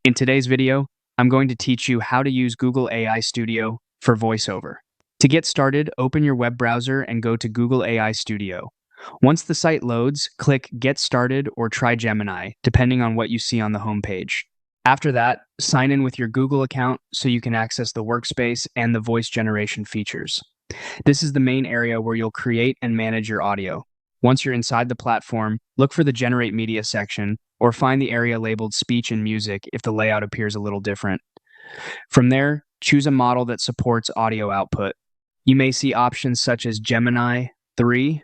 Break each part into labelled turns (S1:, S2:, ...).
S1: In today's video, I'm going to teach you how to use Google AI Studio for VoiceOver. To get started, open your web browser and go to Google AI Studio. Once the site loads, click Get Started or try Gemini, depending on what you see on the homepage. After that, sign in with your Google account so you can access the workspace and the voice generation features. This is the main area where you'll create and manage your audio. Once you're inside the platform, look for the Generate Media section or find the area labeled Speech and Music if the layout appears a little different. From there, choose a model that supports audio output. You may see options such as Gemini 3,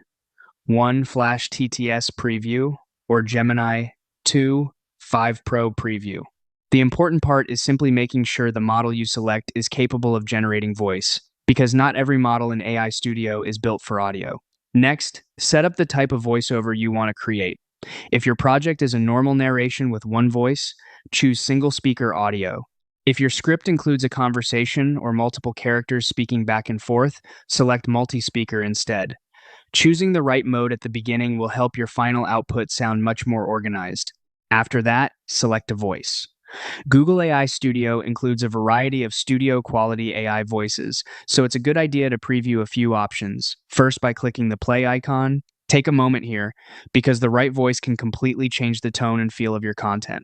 S1: 1 Flash TTS Preview, or Gemini 2 5 Pro Preview. The important part is simply making sure the model you select is capable of generating voice, because not every model in AI Studio is built for audio. Next, set up the type of voiceover you want to create. If your project is a normal narration with one voice, choose single speaker audio. If your script includes a conversation or multiple characters speaking back and forth, select multi-speaker instead. Choosing the right mode at the beginning will help your final output sound much more organized. After that, select a voice. Google AI Studio includes a variety of studio-quality AI voices, so it's a good idea to preview a few options. First, by clicking the play icon. Take a moment here, because the right voice can completely change the tone and feel of your content.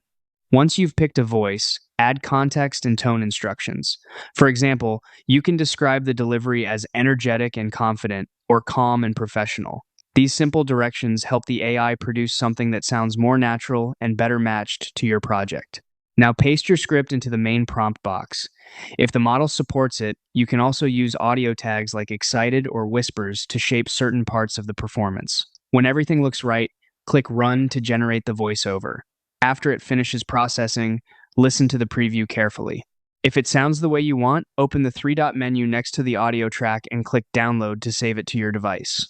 S1: Once you've picked a voice, add context and tone instructions. For example, you can describe the delivery as energetic and confident, or calm and professional. These simple directions help the AI produce something that sounds more natural and better matched to your project. Now paste your script into the main prompt box. If the model supports it, you can also use audio tags like excited or whispers to shape certain parts of the performance. When everything looks right, click Run to generate the voiceover. After it finishes processing, listen to the preview carefully. If it sounds the way you want, open the three-dot menu next to the audio track and click Download to save it to your device.